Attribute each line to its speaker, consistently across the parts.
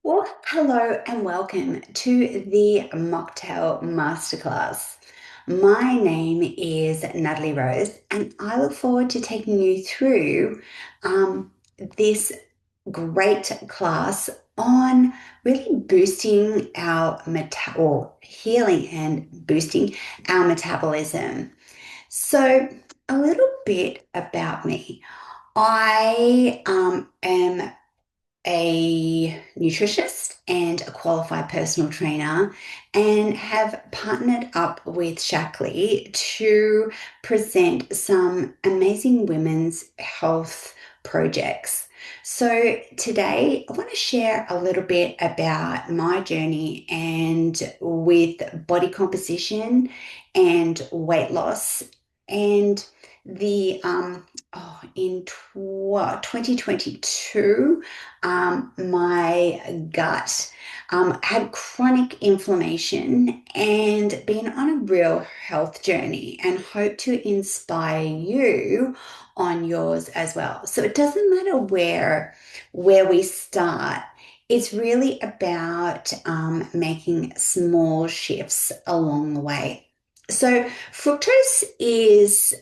Speaker 1: Well, hello and welcome to the Mocktail Masterclass. My name is Natalie Rose, and I look forward to taking you through this great class on really boosting our or healing and boosting our metabolism. So, a little bit about me. I am a nutritionist and a qualified personal trainer and have partnered up with Shackley to present some amazing women's health projects. So today I want to share a little bit about my journey and with body composition and weight loss and the in 2022 my gut had chronic inflammation and been on a real health journey and hope to inspire you on yours as well. So it doesn't matter where we start. It's really about making small shifts along the way. So fructose is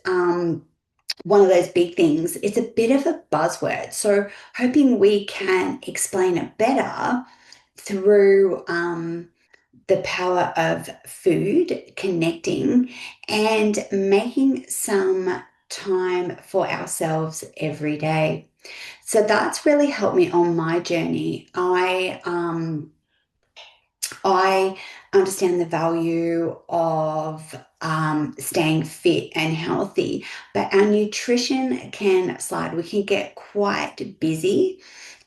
Speaker 1: one of those big things. It's a bit of a buzzword. So, hoping we can explain it better through the power of food, connecting, and making some time for ourselves every day. So, that's really helped me on my journey. I understand the value of staying fit and healthy, but our nutrition can slide. We can get quite busy,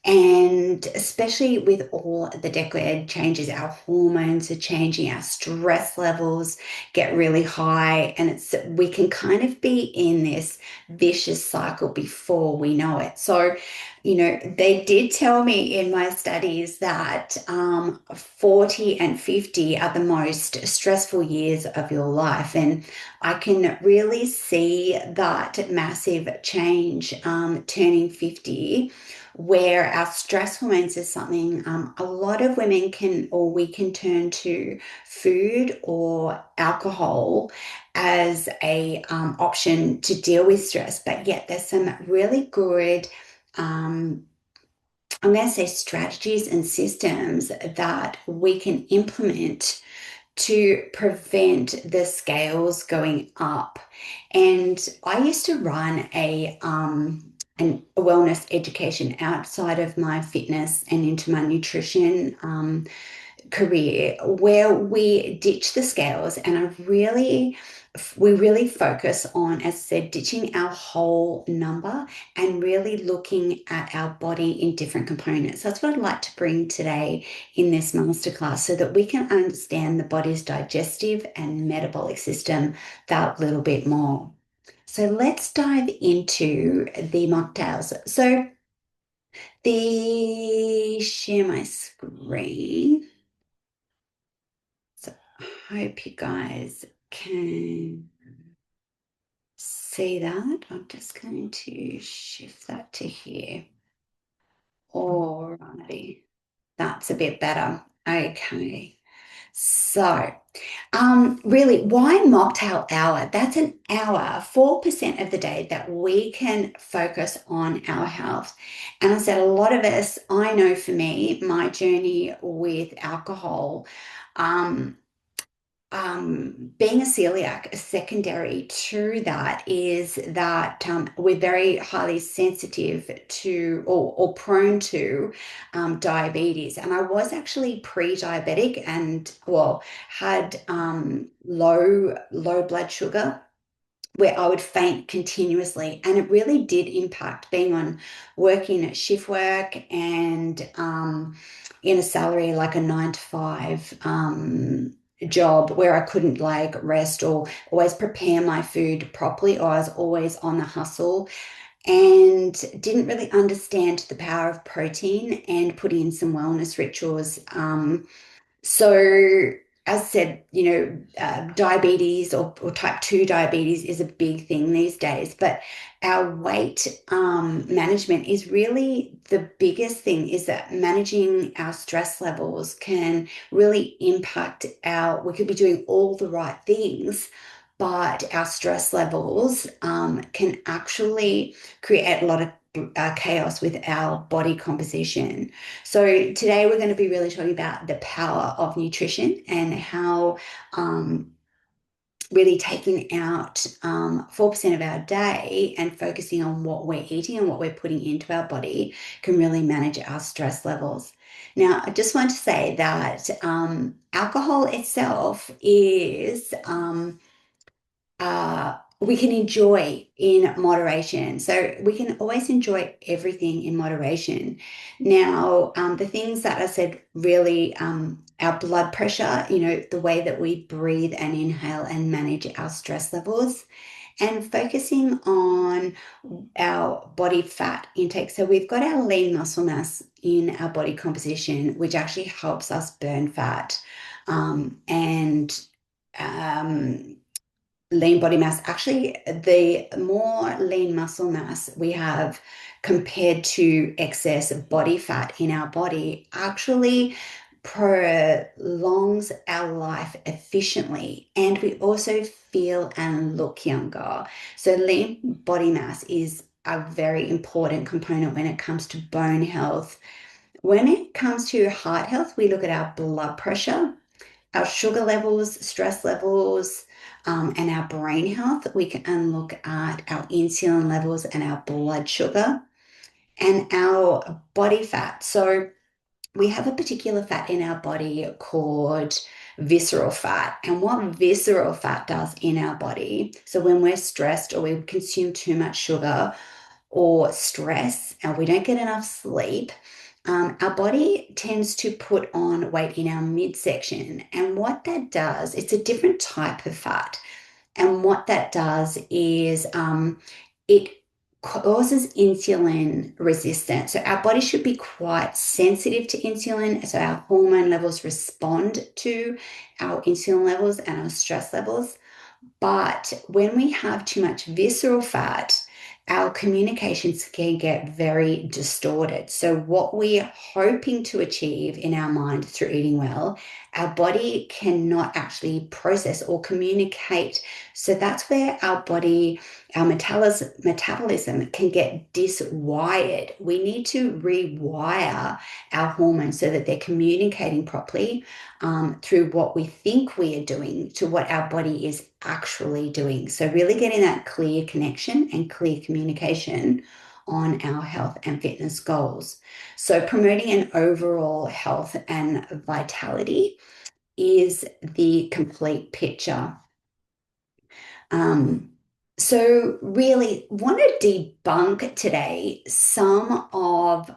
Speaker 1: and especially with all the declared changes, our hormones are changing, our stress levels get really high, and we can kind of be in this vicious cycle before we know it. So, they did tell me in my studies that 40 and 50 are the most stressful years of your life. And I can really see that massive change turning 50, where our stress hormones is something a lot of women can, or we can turn to food or alcohol as a option to deal with stress. But yet there's some really good I'm going to say strategies and systems that we can implement to prevent the scales going up. And I used to run a wellness education outside of my fitness and into my nutrition career, where we ditch the scales, and we really focus on, as I said, ditching our whole number and really looking at our body in different components. That's what I'd like to bring today in this masterclass, so that we can understand the body's digestive and metabolic system that little bit more. So let's dive into the mocktails. So the share my screen. So I hope you guys can see that. I'm just going to shift that to here. Alrighty, that's a bit better. Okay. So, really, why mocktail hour? That's an hour, 4% of the day that we can focus on our health. And I said, a lot of us, I know for me, my journey with alcohol, um, being a celiac, secondary to that is that we're very highly sensitive to or prone to diabetes. And I was actually pre-diabetic and, well, had low blood sugar, where I would faint continuously. And it really did impact being on working at shift work and in a salary like a 9 to 5 job, where I couldn't like rest or always prepare my food properly, or I was always on the hustle and didn't really understand the power of protein and put in some wellness rituals. So as I said, diabetes or type 2 diabetes is a big thing these days, but our weight management is really the biggest thing, is that managing our stress levels can really impact we could be doing all the right things, but our stress levels can actually create a lot of chaos with our body composition. So today we're going to be really talking about the power of nutrition and how really taking out 4% of our day and focusing on what we're eating and what we're putting into our body can really manage our stress levels. Now, I just want to say that alcohol itself is we can enjoy in moderation. So we can always enjoy everything in moderation. Now, the things that I said really, our blood pressure, the way that we breathe and inhale and manage our stress levels, and focusing on our body fat intake. So we've got our lean muscle mass in our body composition, which actually helps us burn fat. And lean body mass, actually, the more lean muscle mass we have compared to excess body fat in our body actually prolongs our life efficiently, and we also feel and look younger. So lean body mass is a very important component when it comes to bone health. When it comes to heart health, we look at our blood pressure, our sugar levels, stress levels, and our brain health. We can look at our insulin levels and our blood sugar and our body fat. So we have a particular fat in our body called visceral fat. And what visceral fat does in our body, so when we're stressed or we consume too much sugar or stress and we don't get enough sleep, our body tends to put on weight in our midsection. And what that does, it's a different type of fat. And what that does is it causes insulin resistance. So our body should be quite sensitive to insulin. So our hormone levels respond to our insulin levels and our stress levels. But when we have too much visceral fat, our communications can get very distorted. So, what we're hoping to achieve in our mind through eating well, our body cannot actually process or communicate. So, that's where our metabolism can get diswired. We need to rewire our hormones so that they're communicating properly through what we think we are doing to what our body is actually doing. So, really getting that clear connection and clear communication on our health and fitness goals. So, promoting an overall health and vitality is the complete picture. Um, so, really want to debunk today some of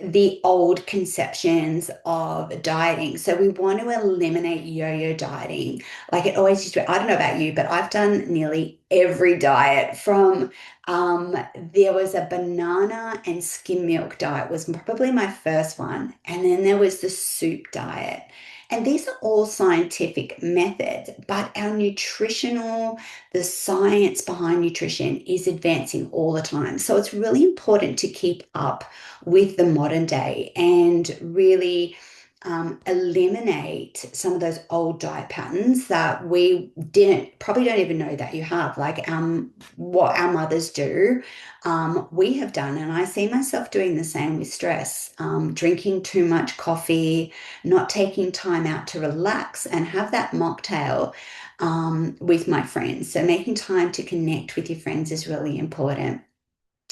Speaker 1: the old conceptions of dieting. So we want to eliminate yo-yo dieting. Like it always used to be, I don't know about you, but I've done nearly every diet from there was a banana and skim milk diet was probably my first one. And then there was the soup diet. And these are all scientific methods, but the science behind nutrition is advancing all the time. So it's really important to keep up with the modern day and really eliminate some of those old diet patterns that we probably don't even know that you have, like what our mothers do, we have done, and I see myself doing the same with stress, drinking too much coffee, not taking time out to relax and have that mocktail with my friends. So making time to connect with your friends is really important.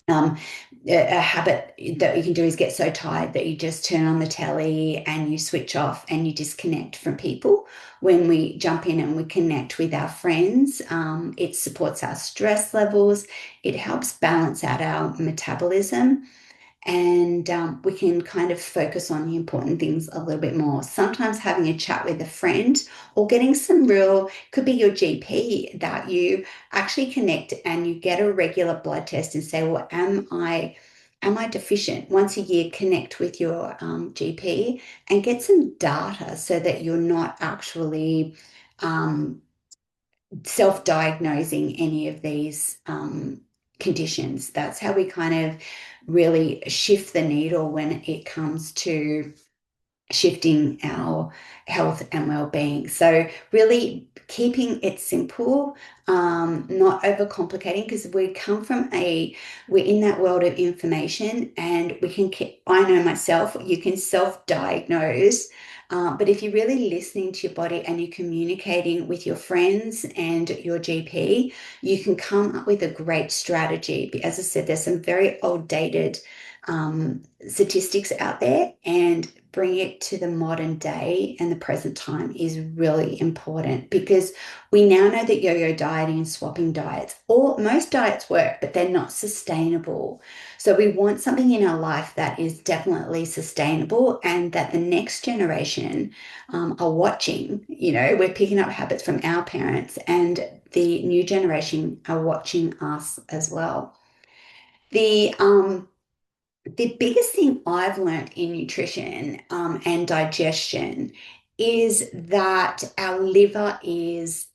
Speaker 1: Um, a habit that you can do is get so tired that you just turn on the telly and you switch off and you disconnect from people. When we jump in and we connect with our friends, it supports our stress levels. It helps balance out our metabolism, and we can kind of focus on the important things a little bit more. Sometimes having a chat with a friend or getting could be your GP, that you actually connect and you get a regular blood test and say, well, am I am I deficient? Once a year, connect with your GP and get some data so that you're not actually um, self-diagnosing any of these conditions. That's how we kind of really shift the needle when it comes to shifting our health and well-being. So really keeping it simple, not overcomplicating, because we're in that world of information and we can keep, I know myself, you can self-diagnose. But if you're really listening to your body and you're communicating with your friends and your GP, you can come up with a great strategy. As I said, there's some very old dated statistics out there, and bring it to the modern day and the present time is really important, because we now know that yo-yo dieting and swapping diets, or most diets work, but they're not sustainable. So we want something in our life that is definitely sustainable and that the next generation are watching. You know, we're picking up habits from our parents, and the new generation are watching us as well. The biggest thing I've learned in nutrition and digestion is that our liver is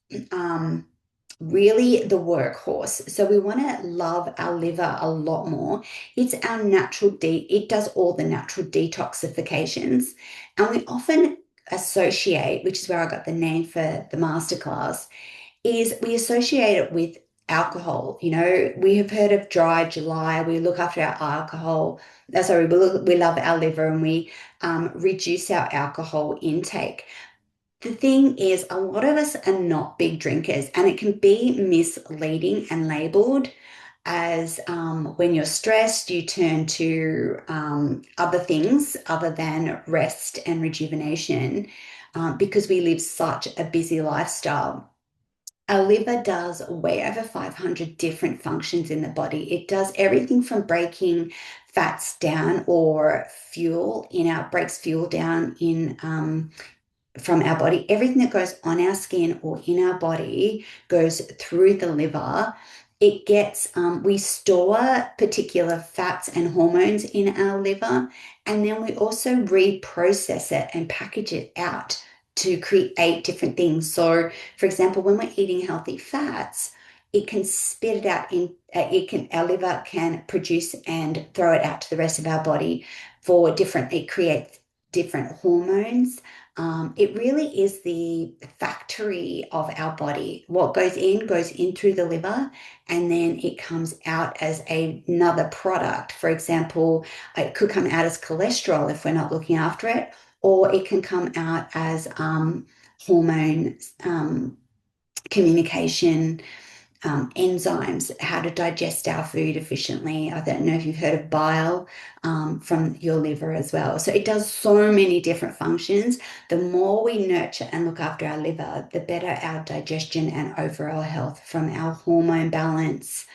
Speaker 1: really the workhorse. So we want to love our liver a lot more. It's our it does all the natural detoxifications. And we often associate, which is where I got the name for the masterclass, is we associate it with alcohol. You know, we have heard of dry July. We look after our alcohol. Sorry, we love our liver, and we reduce our alcohol intake. The thing is, a lot of us are not big drinkers, and it can be misleading and labeled as when you're stressed, you turn to other things other than rest and rejuvenation, because we live such a busy lifestyle. Our liver does way over 500 different functions in the body. It does everything from breaking fats down or breaks fuel down in from our body. Everything that goes on our skin or in our body goes through the liver. We store particular fats and hormones in our liver, and then we also reprocess it and package it out to create different things. So, for example, when we're eating healthy fats, it can spit it out our liver can produce and throw it out to the rest of our body it creates different hormones. It really is the factory of our body. What goes in through the liver, and then it comes out as another product. For example, it could come out as cholesterol if we're not looking after it, or it can come out as hormone communication, enzymes, how to digest our food efficiently. I don't know if you've heard of bile from your liver as well. So it does so many different functions. The more we nurture and look after our liver, the better our digestion and overall health, from our hormone balance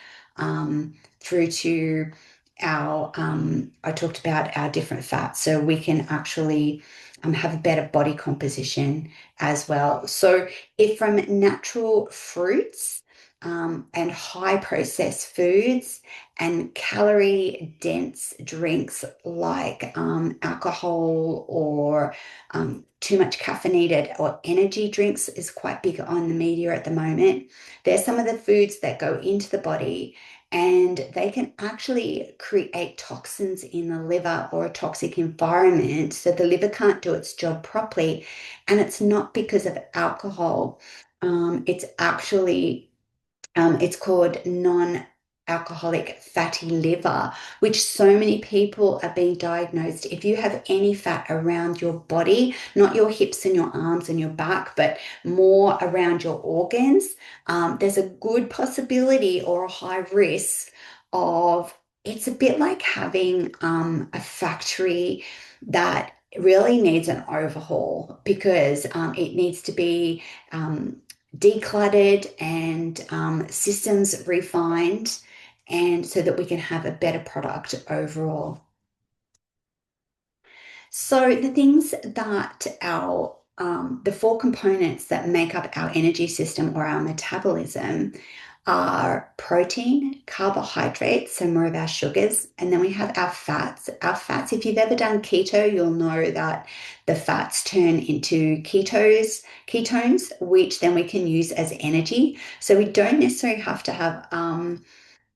Speaker 1: through to I talked about our different fats, so we can actually have a better body composition as well. So if from natural fruits, and high processed foods and calorie dense drinks like alcohol, or too much caffeinated or energy drinks is quite big on the media at the moment. There's some of the foods that go into the body, and they can actually create toxins in the liver or a toxic environment. So the liver can't do its job properly. And it's not because of alcohol. It's actually it's called non-alcoholic fatty liver, which so many people are being diagnosed. If you have any fat around your body, not your hips and your arms and your back, but more around your organs, there's a good possibility or a high risk of, it's a bit like having a factory that really needs an overhaul, because it needs to be decluttered and systems refined, and so that we can have a better product overall. So the things that the four components that make up our energy system or our metabolism our protein, carbohydrates, so more of our sugars, and then we have our fats. Our fats, if you've ever done keto, you'll know that the fats turn into ketones, which then we can use as energy. So we don't necessarily have to have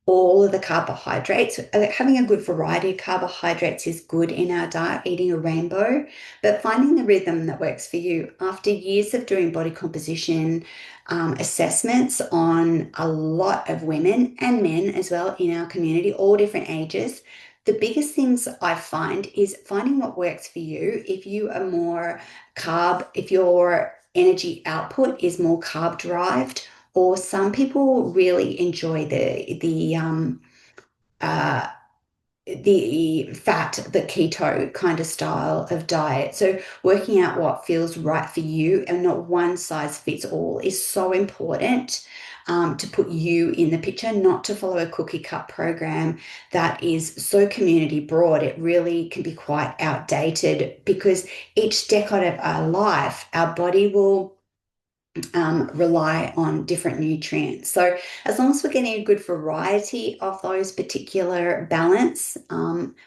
Speaker 1: all of the carbohydrates. Having a good variety of carbohydrates is good in our diet, eating a rainbow, but finding the rhythm that works for you. After years of doing body composition assessments on a lot of women and men as well in our community, all different ages, the biggest things I find is finding what works for you. If you are more carb, if your energy output is more carb derived, or some people really enjoy uh, the fat, the keto kind of style of diet. So working out what feels right for you and not one size fits all is so important. To put you in the picture, not to follow a cookie cut program that is so community broad, it really can be quite outdated because each decade of our life, our body will rely on different nutrients. So as long as we're getting a good variety of those particular balance,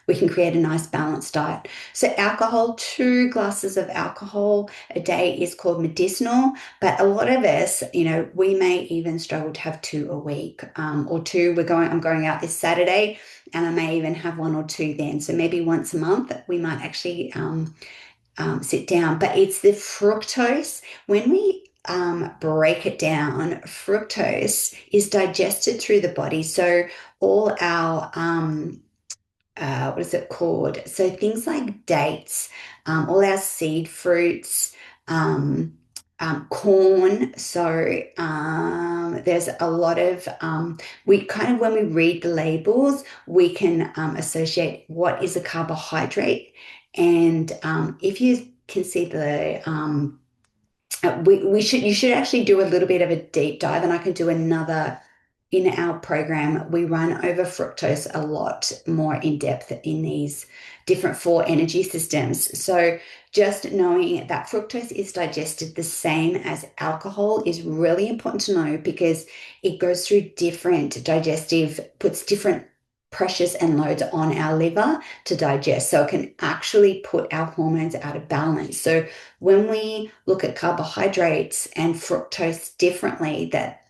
Speaker 1: we can create a nice balanced diet. So alcohol, 2 glasses of alcohol a day is called medicinal, but a lot of us, we may even struggle to have 2 a week or two. I'm going out this Saturday and I may even have 1 or 2 then. So maybe once a month, we might actually sit down, but it's the fructose. When we break it down, fructose is digested through the body. So all our what is it called? So things like dates, all our seed fruits, corn. So there's a lot of we kind of when we read the labels, we can associate what is a carbohydrate, and if you can see the we should you should actually do a little bit of a deep dive, and I can do another in our program. We run over fructose a lot more in depth in these different 4 energy systems. So just knowing that fructose is digested the same as alcohol is really important to know because it goes through different digestive, puts different pressures and loads on our liver to digest. So it can actually put our hormones out of balance. So when we look at carbohydrates and fructose differently, that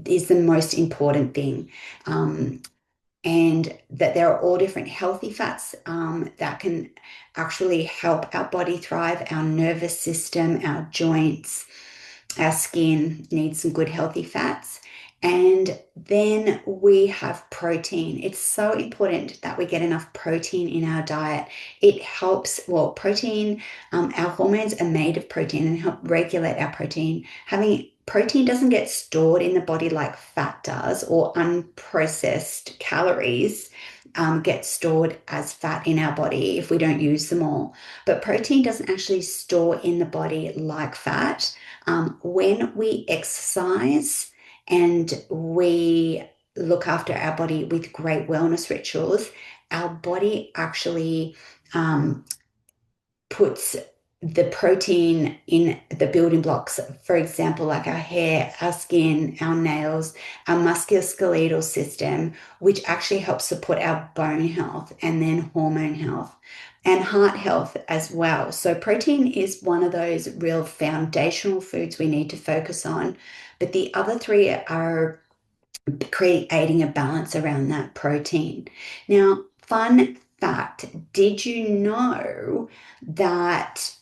Speaker 1: is the most important thing. And that there are all different healthy fats that can actually help our body thrive, our nervous system, our joints, our skin needs some good healthy fats. And then we have protein. It's so important that we get enough protein in our diet. It helps, well, protein, our hormones are made of protein and help regulate our protein. Having protein doesn't get stored in the body like fat does, or unprocessed calories get stored as fat in our body if we don't use them all. But protein doesn't actually store in the body like fat. When we exercise and we look after our body with great wellness rituals, our body actually puts the protein in the building blocks, for example, like our hair, our skin, our nails, our musculoskeletal system, which actually helps support our bone health and then hormone health and heart health as well. So protein is one of those real foundational foods we need to focus on. But the other 3 are creating a balance around that protein. Now, fun fact, did you know that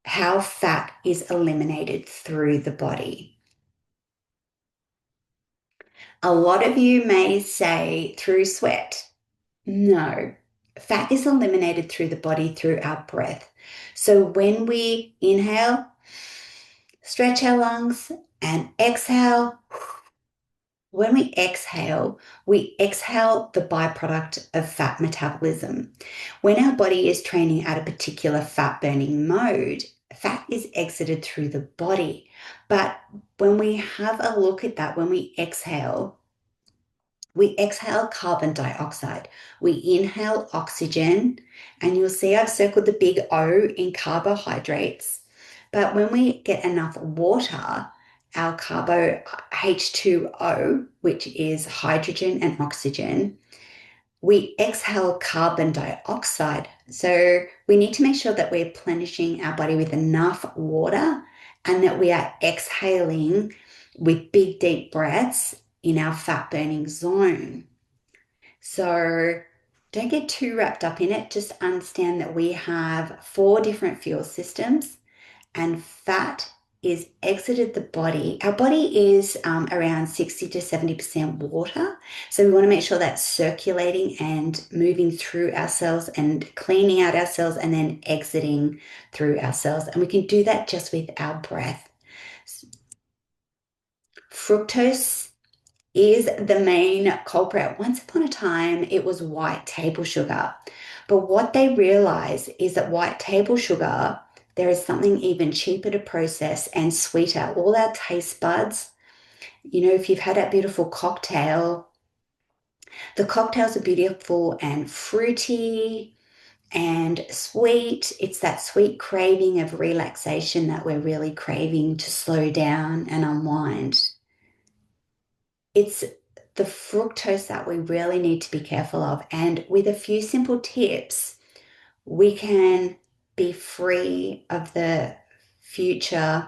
Speaker 1: how fat is eliminated through the body? A lot of you may say through sweat. No, fat is eliminated through the body through our breath. So when we inhale, stretch our lungs, and exhale, when we exhale the byproduct of fat metabolism. When our body is training at a particular fat burning mode, fat is exited through the body. But when we have a look at that, when we exhale carbon dioxide, we inhale oxygen, and you'll see I've circled the big O in carbohydrates. But when we get enough water, our carbo H2O, which is hydrogen and oxygen, we exhale carbon dioxide. So we need to make sure that we're replenishing our body with enough water and that we are exhaling with big, deep breaths in our fat burning zone. So don't get too wrapped up in it. Just understand that we have four different fuel systems and fat is exited the body. Our body is around 60 to 70% water. So we want to make sure that's circulating and moving through our cells and cleaning out our cells and then exiting through our cells. And we can do that just with our breath. Fructose is the main culprit. Once upon a time, it was white table sugar. But what they realize is that white table sugar, there is something even cheaper to process and sweeter. All our taste buds, if you've had that beautiful cocktail, the cocktails are beautiful and fruity and sweet. It's that sweet craving of relaxation that we're really craving to slow down and unwind. It's the fructose that we really need to be careful of. And with a few simple tips, we can be free of the future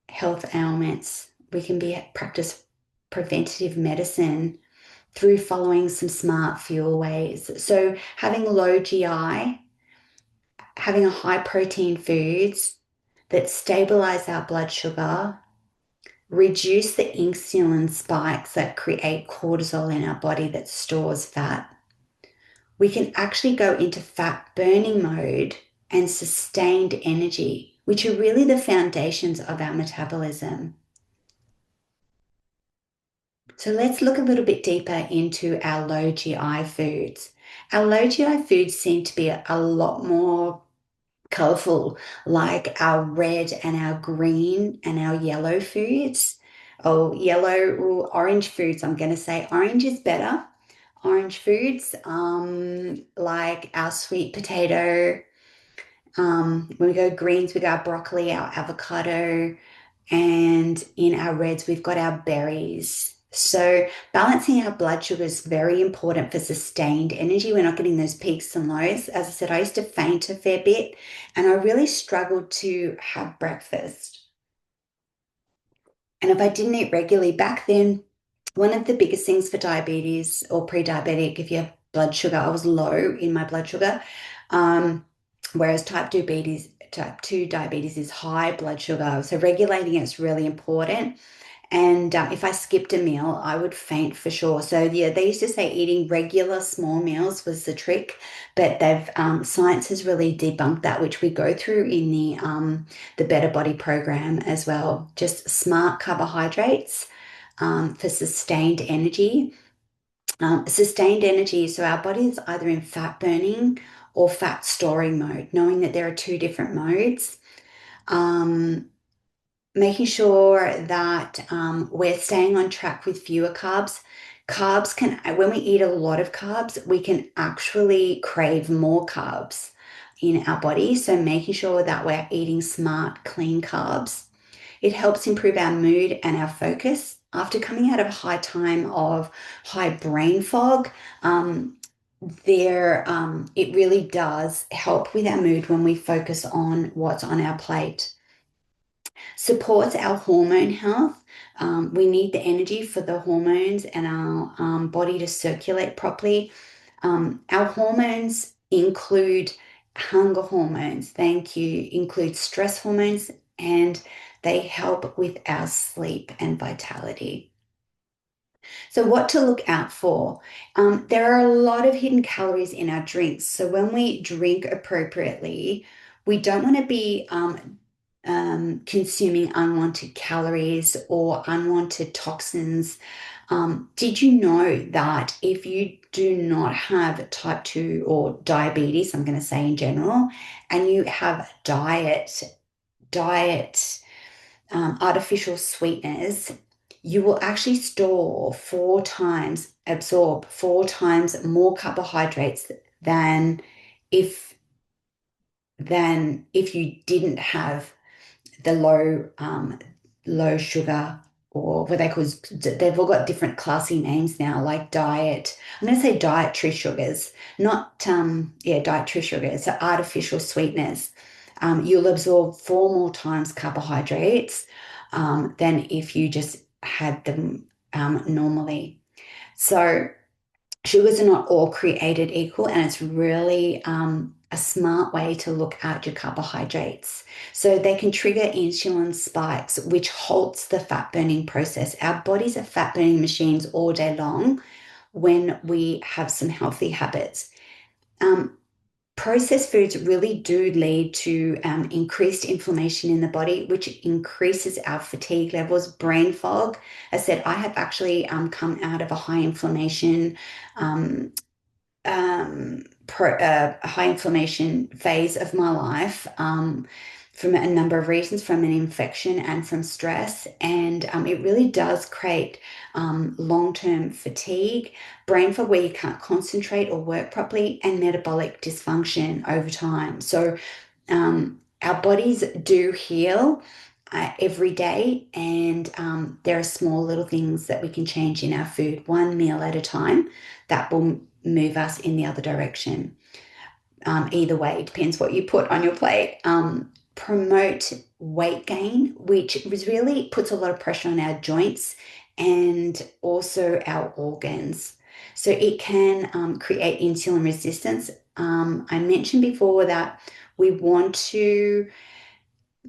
Speaker 1: health ailments. We can practice preventative medicine through following some smart fuel ways. So having low GI, having a high protein foods that stabilize our blood sugar, reduce the insulin spikes that create cortisol in our body that stores fat. We can actually go into fat burning mode and sustained energy, which are really the foundations of our metabolism. So let's look a little bit deeper into our low GI foods. Our low GI foods seem to be a lot more colorful, like our red and our green and our yellow foods. Oh, yellow or orange foods, I'm going to say orange is better. Orange foods, like our sweet potato. When we go greens, we got broccoli, our avocado, and in our reds, we've got our berries. So balancing our blood sugar is very important for sustained energy. We're not getting those peaks and lows. As I said, I used to faint a fair bit and I really struggled to have breakfast. And if I didn't eat regularly back then, one of the biggest things for diabetes or pre-diabetic, if you have blood sugar, I was low in my blood sugar. Whereas type 2 diabetes is high blood sugar. So regulating it is really important. And if I skipped a meal, I would faint for sure. So yeah, they used to say eating regular small meals was the trick, but science has really debunked that, which we go through in the Better Body program as well. Just smart carbohydrates for sustained energy. Sustained energy, so our body is either in fat burning or fat storing mode, knowing that there are two different modes. Um, Making sure that we're staying on track with fewer carbs. When we eat a lot of carbs, we can actually crave more carbs in our body. So making sure that we're eating smart, clean carbs. It helps improve our mood and our focus. After coming out of a high time of high brain fog, it really does help with our mood when we focus on what's on our plate. Supports our hormone health. We need the energy for the hormones and our body to circulate properly. Our hormones include hunger hormones, thank you, include stress hormones, and they help with our sleep and vitality. So, what to look out for? There are a lot of hidden calories in our drinks. So, when we drink appropriately, we don't want to be consuming unwanted calories or unwanted toxins. Did you know that if you do not have type 2 or diabetes, I'm going to say in general, and you have diet artificial sweeteners, you will actually absorb 4 times more carbohydrates than if if you didn't have the low sugar, or what they call, they've all got different classy names now, like I'm going to say dietary sugars, not, yeah, dietary sugars, so artificial sweeteners. You'll absorb 4 more times carbohydrates than if you just had them normally. So sugars are not all created equal, and it's really a smart way to look at your carbohydrates. So they can trigger insulin spikes, which halts the fat burning process. Our bodies are fat burning machines all day long when we have some healthy habits. Um, Processed foods really do lead to increased inflammation in the body, which increases our fatigue levels, brain fog. As I said, I have actually come out of a high inflammation um, a high inflammation phase of my life from a number of reasons, from an infection and from stress. And it really does create long-term fatigue, brain fog where you can't concentrate or work properly, and metabolic dysfunction over time. So our bodies do heal every day, and there are small little things that we can change in our food, one meal at a time, that will move us in the other direction. Either way, it depends what you put on your plate. Promote weight gain, which really puts a lot of pressure on our joints and also our organs. So it can create insulin resistance. I mentioned before that we want to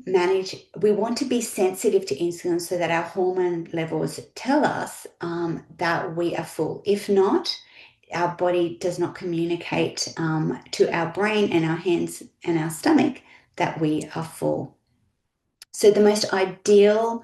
Speaker 1: we want to be sensitive to insulin so that our hormone levels tell us that we are full. If not, our body does not communicate to our brain and our hands and our stomach that we are full. So the most ideal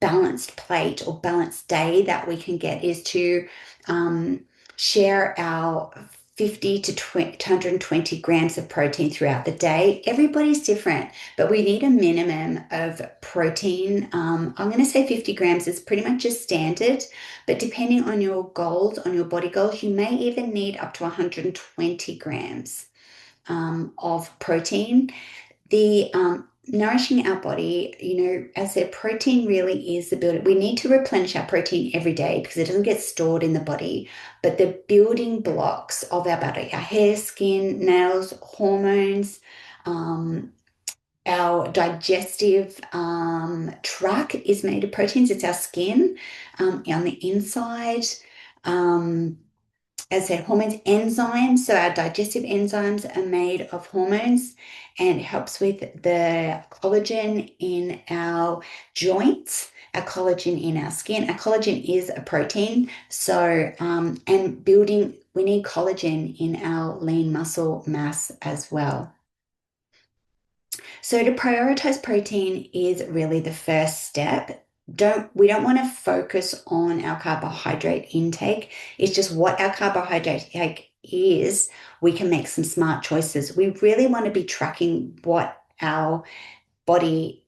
Speaker 1: balanced plate or balanced day that we can get is to um, share our 50 to 120 grams of protein throughout the day. Everybody's different, but we need a minimum of protein. I'm going to say 50 grams is pretty much just standard, but depending on your goals, on your body goals, you may even need up to 120 grams of protein. The nourishing our body, as I said, protein really is the building. We need to replenish our protein every day because it doesn't get stored in the body. But the building blocks of our body, our hair, skin, nails, hormones, um, our digestive tract is made of proteins. It's our skin on the inside. Um, as I said, hormones, enzymes. So our digestive enzymes are made of hormones, and it helps with the collagen in our joints, our collagen in our skin. Our collagen is a protein. So, and building, we need collagen in our lean muscle mass as well. So to prioritize protein is really the first step. We don't want to focus on our carbohydrate intake. It's just what our carbohydrate intake is. We can make some smart choices. We really want to be tracking what our body,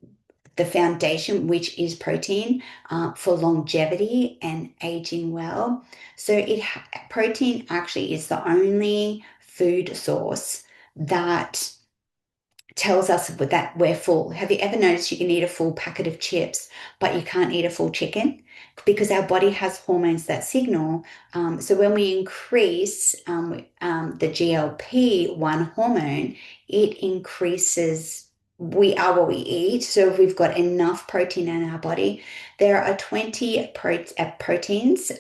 Speaker 1: the foundation, which is protein, for longevity and aging well. So protein actually is the only food source that tells us that we're full. Have you ever noticed you can eat a full packet of chips, but you can't eat a full chicken? Because our body has hormones that signal. So when we increase the GLP-1 hormone, it increases. We are what we eat. So if we've got enough protein in our body, there are 20 proteins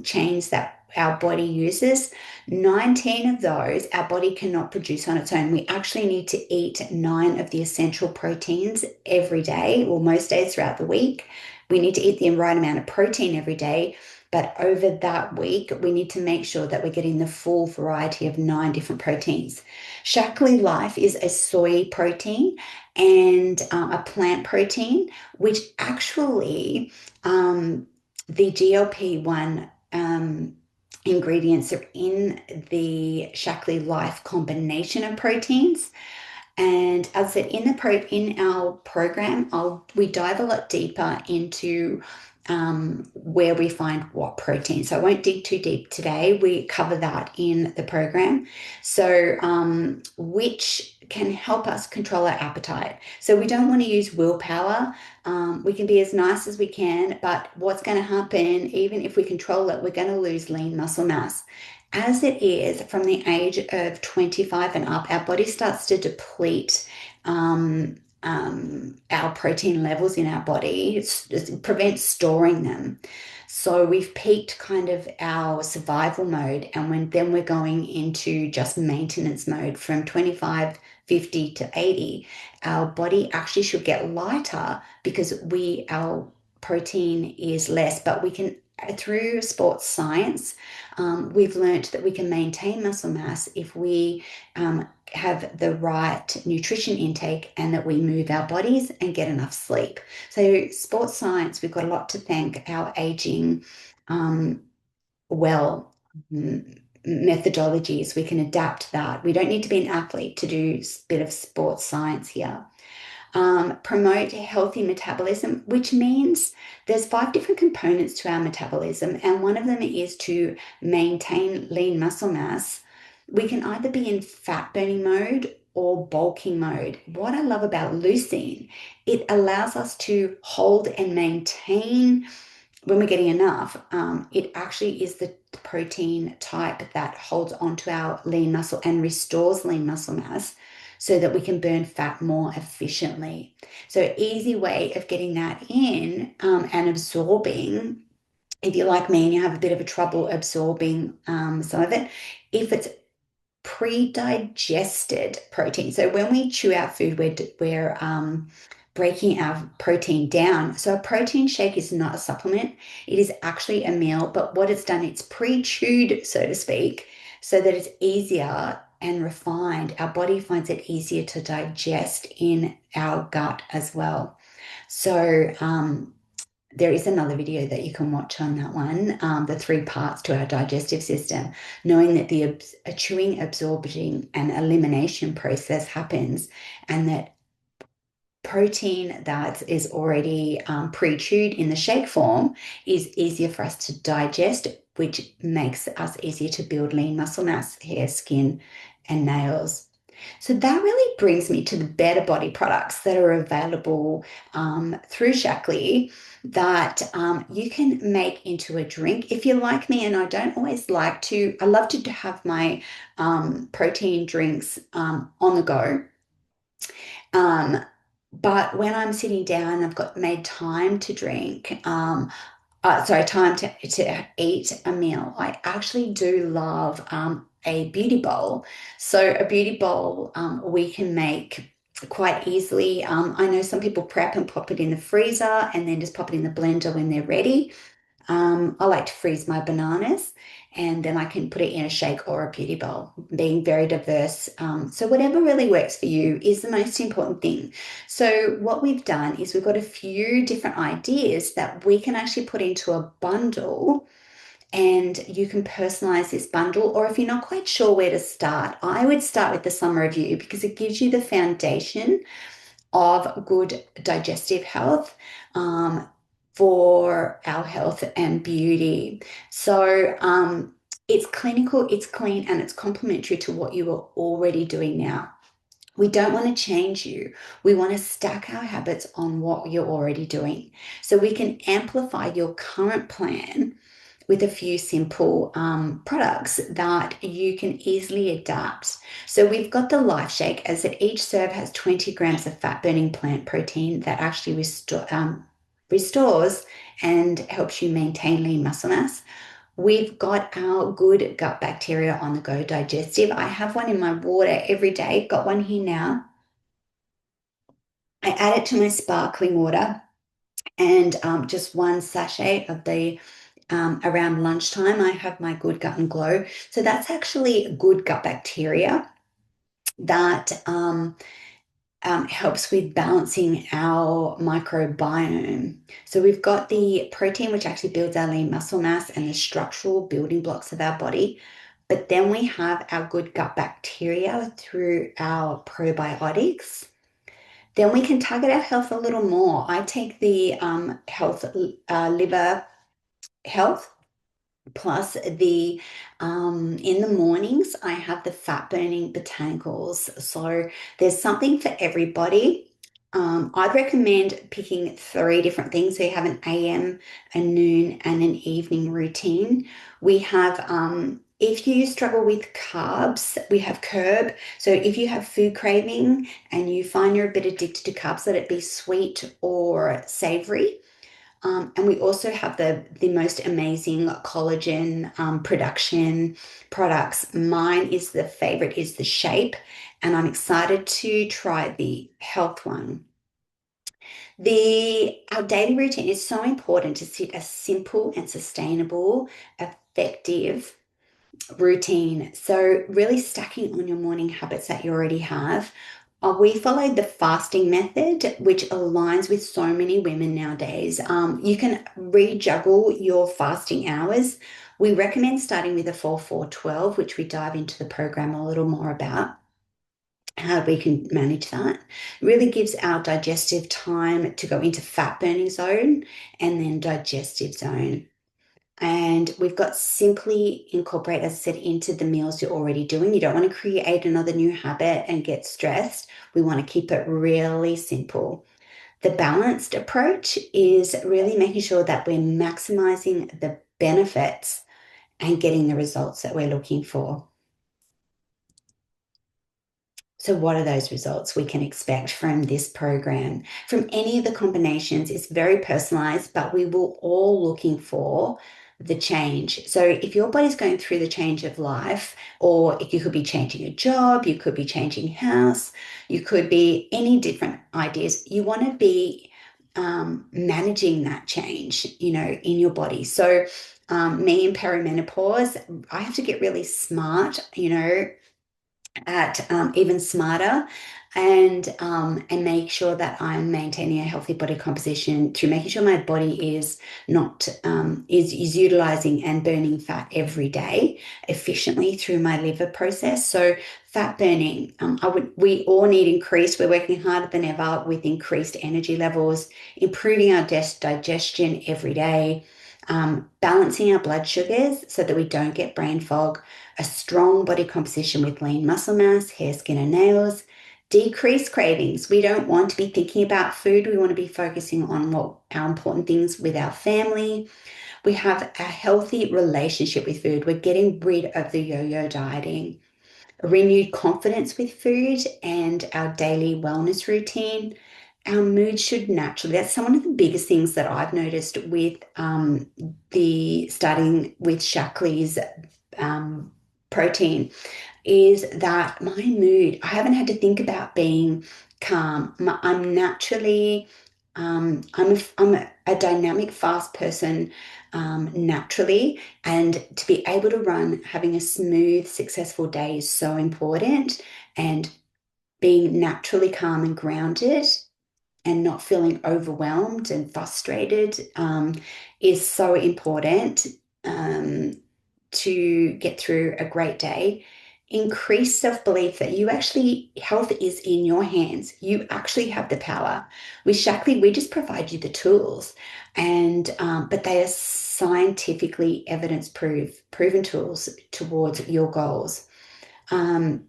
Speaker 1: chains that our body uses. 19 of those our body cannot produce on its own. We actually need to eat 9 of the essential proteins every day, or most days throughout the week. We need to eat the right amount of protein every day. But over that week, we need to make sure that we're getting the full variety of 9 different proteins. Shaklee Life is a soy protein and a plant protein, which actually the GLP-1 ingredients are in the Shaklee Life combination of proteins. And And as I said, in our program, we dive a lot deeper into where we find what protein. So I won't dig too deep today. We cover that in the program. So which can help us control our appetite. So we don't want to use willpower. We can be as nice as we can, but what's going to happen, even if we control it, we're going to lose lean muscle mass. As it is from the age of 25 and up, our body starts to deplete our protein levels in our body. It prevents storing them. So we've peaked kind of our survival mode, and then we're going into just maintenance mode from 25, 50 to 80. Our body actually should get lighter because our protein is less, but we can, through sports science, we've learned that we can maintain muscle mass if we have the right nutrition intake and that we move our bodies and get enough sleep. So, sports science, we've got a lot to thank our aging um, well methodologies. We can adapt that. We don't need to be an athlete to do a bit of sports science here. Promote healthy metabolism, which means there's 5 different components to our metabolism, and one of them is to maintain lean muscle mass. We can either be in fat burning mode or bulking mode. What I love about leucine, it allows us to hold and maintain when we're getting enough. It actually is the protein type that holds onto our lean muscle and restores lean muscle mass so that we can burn fat more efficiently. So, easy way of getting that in and absorbing. If you're like me and you have a bit of a trouble absorbing some of it, if it's pre-digested protein. So when we chew our food, we're breaking our protein down. So a protein shake is not a supplement. It is actually a meal, but what it's done, it's pre-chewed, so to speak, so that it's easier and refined. Our body finds it easier to digest in our gut as well. So there is another video that you can watch on that one, the 3 parts to our digestive system, knowing that a chewing, absorbing, and elimination process happens, and that protein that is already pre-chewed in the shake form is easier for us to digest, which makes us easier to build lean muscle mass, hair, skin, and nails. So that really brings me to the better body products that are available through Shaklee that you can make into a drink. If you're like me, and I don't always I love to have my protein drinks on the go. Um, but when I'm sitting down, I've got made time to drink. Time to eat a meal. I actually do love a beauty bowl. So a beauty bowl we can make quite easily. I know some people prep and pop it in the freezer and then just pop it in the blender when they're ready. I like to freeze my bananas and then I can put it in a shake or a beauty bowl, being very diverse. So, whatever really works for you is the most important thing. So, what we've done is we've got a few different ideas that we can actually put into a bundle and you can personalize this bundle. Or if you're not quite sure where to start, I would start with the summer review because it gives you the foundation of good digestive health for our health and beauty. So it's clinical, it's clean, and it's complementary to what you are already doing now. We don't want to change you. We want to stack our habits on what you're already doing. So we can amplify your current plan with a few simple products that you can easily adapt. So we've got the Life Shake, as that each serve has 20 grams of fat burning plant protein that actually restores and helps you maintain lean muscle mass. We've got our good gut bacteria on the go digestive. I have one in my water every day, got one here now. I add it to my sparkling water and just one sachet of the around lunchtime, I have my good gut and glow. So that's actually good gut bacteria that helps with balancing our microbiome. So we've got the protein, which actually builds our lean muscle mass and the structural building blocks of our body. But then we have our good gut bacteria through our probiotics. Then we can target our health a little more. I take the health liver health. Plus the in the mornings, I have the fat burning botanicals. So there's something for everybody. I'd recommend picking three different things. So you have an AM, a noon, and an evening routine. We have, if you struggle with carbs, we have curb. So if you have food craving and you find you're a bit addicted to carbs, let it be sweet or savory. And we also have the most amazing collagen production products. Mine is the favorite is the Shape, and I'm excited to try the health one. The Our daily routine is so important to set a simple and sustainable, effective routine. So, really stacking on your morning habits that you already have. We followed the fasting method, which aligns with so many women nowadays. You can rejuggle your fasting hours. We recommend starting with a 4-4-12, which we dive into the program a little more about how we can manage that. Really gives our digestive time to go into fat burning zone and then digestive zone. And we've got simply incorporate, as I said, into the meals you're already doing. You don't want to create another new habit and get stressed. We want to keep it really simple. The balanced approach is really making sure that we're maximizing the benefits and getting the results that we're looking for. So, what are those results we can expect from this program? From any of the combinations, it's very personalized, but we will all looking for the change. So, if your body's going through the change of life, or if you could be changing a job, you could be changing house, you could be any different ideas, you want to be managing that change, in your body. So, me in perimenopause, I have to get really smart, at even smarter and make sure that I'm maintaining a healthy body composition through making sure my body is not is utilizing and burning fat every day efficiently through my liver process. So fat burning, we all need increased. We're working harder than ever with increased energy levels, improving our digestion every day. Balancing our blood sugars so that we don't get brain fog, a strong body composition with lean muscle mass, hair, skin, and nails, decrease cravings. We don't want to be thinking about food. We want to be focusing on what our important things with our family. We have a healthy relationship with food. We're getting rid of the yo-yo dieting, a renewed confidence with food and our daily wellness routine. Our mood should naturally, that's one of the biggest things that I've noticed with the starting with Shaklee's um, protein is that my mood, I haven't had to think about being calm. I'm naturally, I'm a dynamic, fast person naturally, and to be able to run, having a smooth, successful day is so important, and being naturally calm and grounded and not feeling overwhelmed and frustrated is so important um, to get through a great day. Increase self belief that you actually, health is in your hands. You actually have the power. With Shaklee, we just provide you the tools, and but they are scientifically proven tools towards your goals. Um,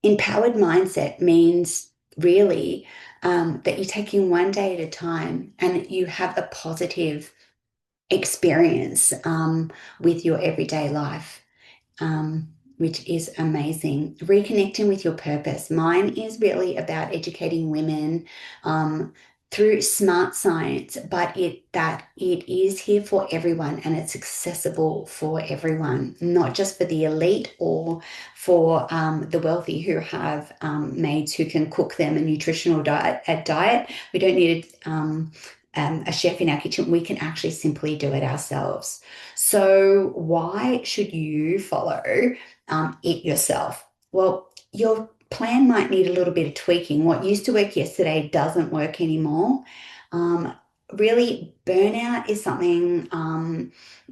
Speaker 1: Empowered mindset means really that you're taking one day at a time and you have a positive experience with your everyday life, which is amazing. Reconnecting with your purpose. Mine is really about educating women through smart science, but it is here for everyone and it's accessible for everyone, not just for the elite or for the wealthy who have maids who can cook them a nutritional diet. We don't need a chef in our kitchen. We can actually simply do it ourselves. So, why should you follow it yourself? Well, your plan might need a little bit of tweaking. What used to work yesterday doesn't work anymore. Um, Really, burnout is something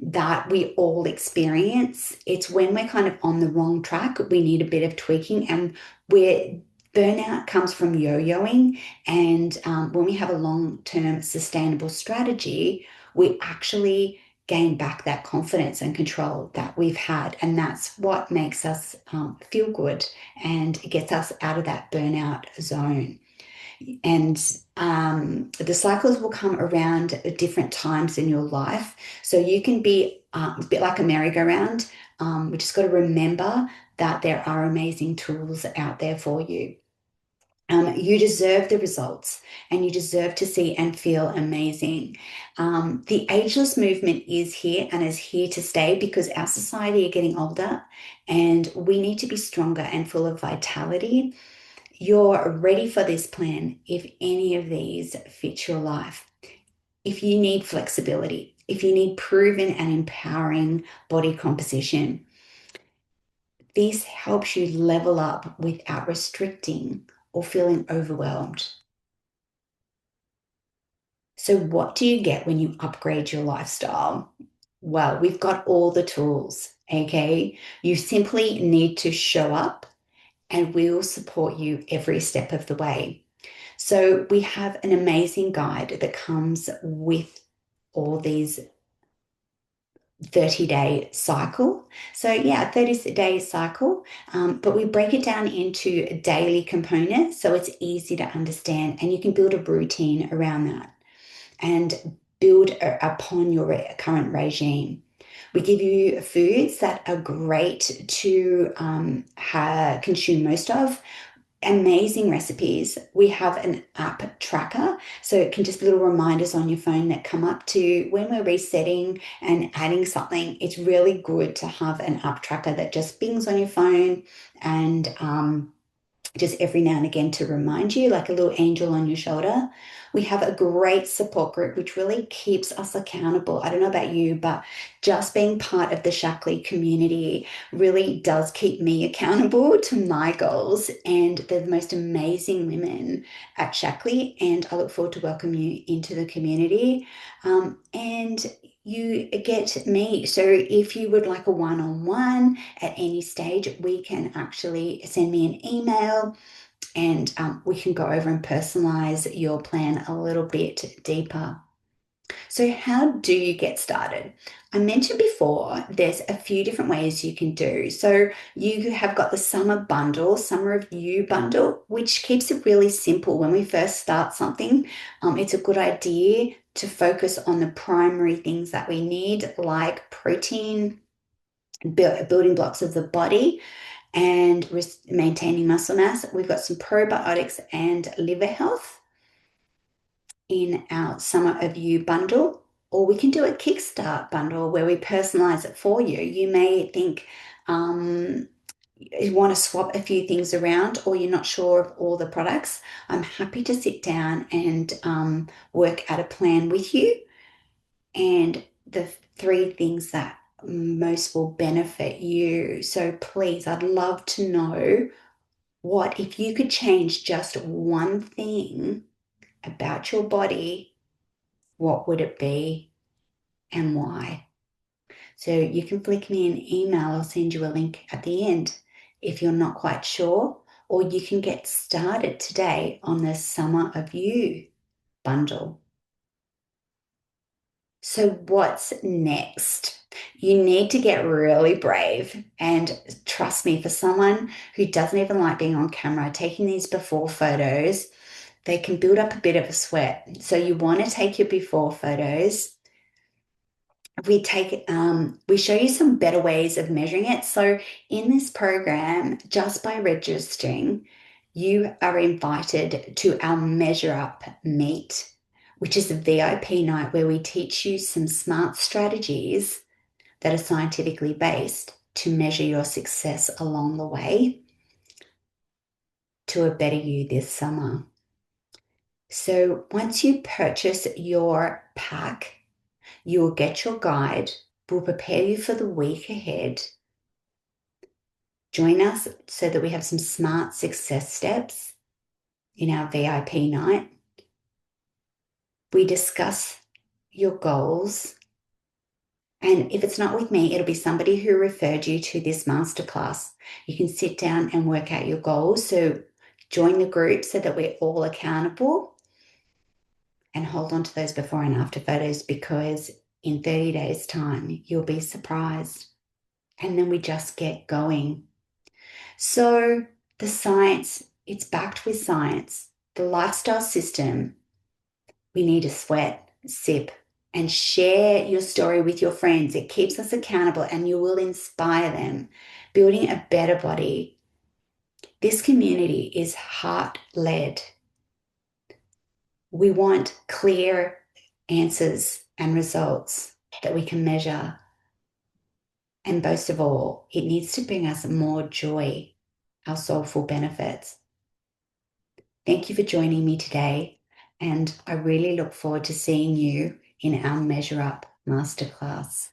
Speaker 1: that we all experience. It's when we're kind of on the wrong track, we need a bit of tweaking, and we're Burnout comes from yo-yoing, and when we have a long-term sustainable strategy, we actually gain back that confidence and control that we've had, and that's what makes us feel good and gets us out of that burnout zone. And the cycles will come around at different times in your life, so you can be a bit like a merry-go-round. We just got to remember that there are amazing tools out there for you. You deserve the results, and you deserve to see and feel amazing. The ageless movement is here and is here to stay because our society are getting older and we need to be stronger and full of vitality. You're ready for this plan if any of these fit your life. If you need flexibility, if you need proven and empowering body composition, this helps you level up without restricting or feeling overwhelmed. So, what do you get when you upgrade your lifestyle? Well, we've got all the tools, okay? You simply need to show up and we will support you every step of the way. So, we have an amazing guide that comes with all these 30-day cycle. So yeah, 30-day cycle, but we break it down into daily components so it's easy to understand and you can build a routine around that and build upon your current regime. We give you foods that are great to consume most of. Amazing recipes. We have an app tracker, so it can just little reminders on your phone that come up to when we're resetting and adding something. It's really good to have an app tracker that just bings on your phone and just every now and again to remind you, like a little angel on your shoulder. We have a great support group which really keeps us accountable. I don't know about you, but just being part of the Shaklee community really does keep me accountable to my goals. And they're the most amazing women at Shaklee, and I look forward to welcoming you into the community. And you get me. So if you would like a one-on-one at any stage, we can actually send me an email and we can go over and personalize your plan a little bit deeper. So how do you get started? I mentioned before, there's a few different ways you can do. So you have got the summer bundle, summer of you bundle, which keeps it really simple. When we first start something, it's a good idea to focus on the primary things that we need, like protein, building blocks of the body, and maintaining muscle mass. We've got some probiotics and liver health in our Summer of You bundle, or we can do a Kickstart bundle where we personalize it for you. You may think you want to swap a few things around or you're not sure of all the products. I'm happy to sit down and work out a plan with you and the three things that most will benefit you. So please, I'd love to know what if you could change just one thing about your body, what would it be and why? So you can flick me an email, I'll send you a link at the end if you're not quite sure, or you can get started today on the Summer of You bundle. So what's next? You need to get really brave, and trust me, for someone who doesn't even like being on camera, taking these before photos, they can build up a bit of a sweat. So you want to take your before photos. We show you some better ways of measuring it. So in this program, just by registering, you are invited to our Measure Up Meet, which is a VIP night where we teach you some smart strategies that are scientifically based to measure your success along the way to a better you this summer. So once you purchase your pack, you will get your guide. We'll prepare you for the week ahead. Join us so that we have some smart success steps in our VIP night. We discuss your goals. And if it's not with me, it'll be somebody who referred you to this masterclass. You can sit down and work out your goals. So Join the group so that we're all accountable, and hold on to those before and after photos, because in 30 days' time, you'll be surprised. And then we just get going. So the science, it's backed with science. The lifestyle system, we need to sweat, sip, and share your story with your friends. It keeps us accountable and you will inspire them. Building a better body. This community is heart-led. We want clear answers and results that we can measure. And most of all, it needs to bring us more joy, our soulful benefits. Thank you for joining me today, and I really look forward to seeing you in our Measure Up Masterclass.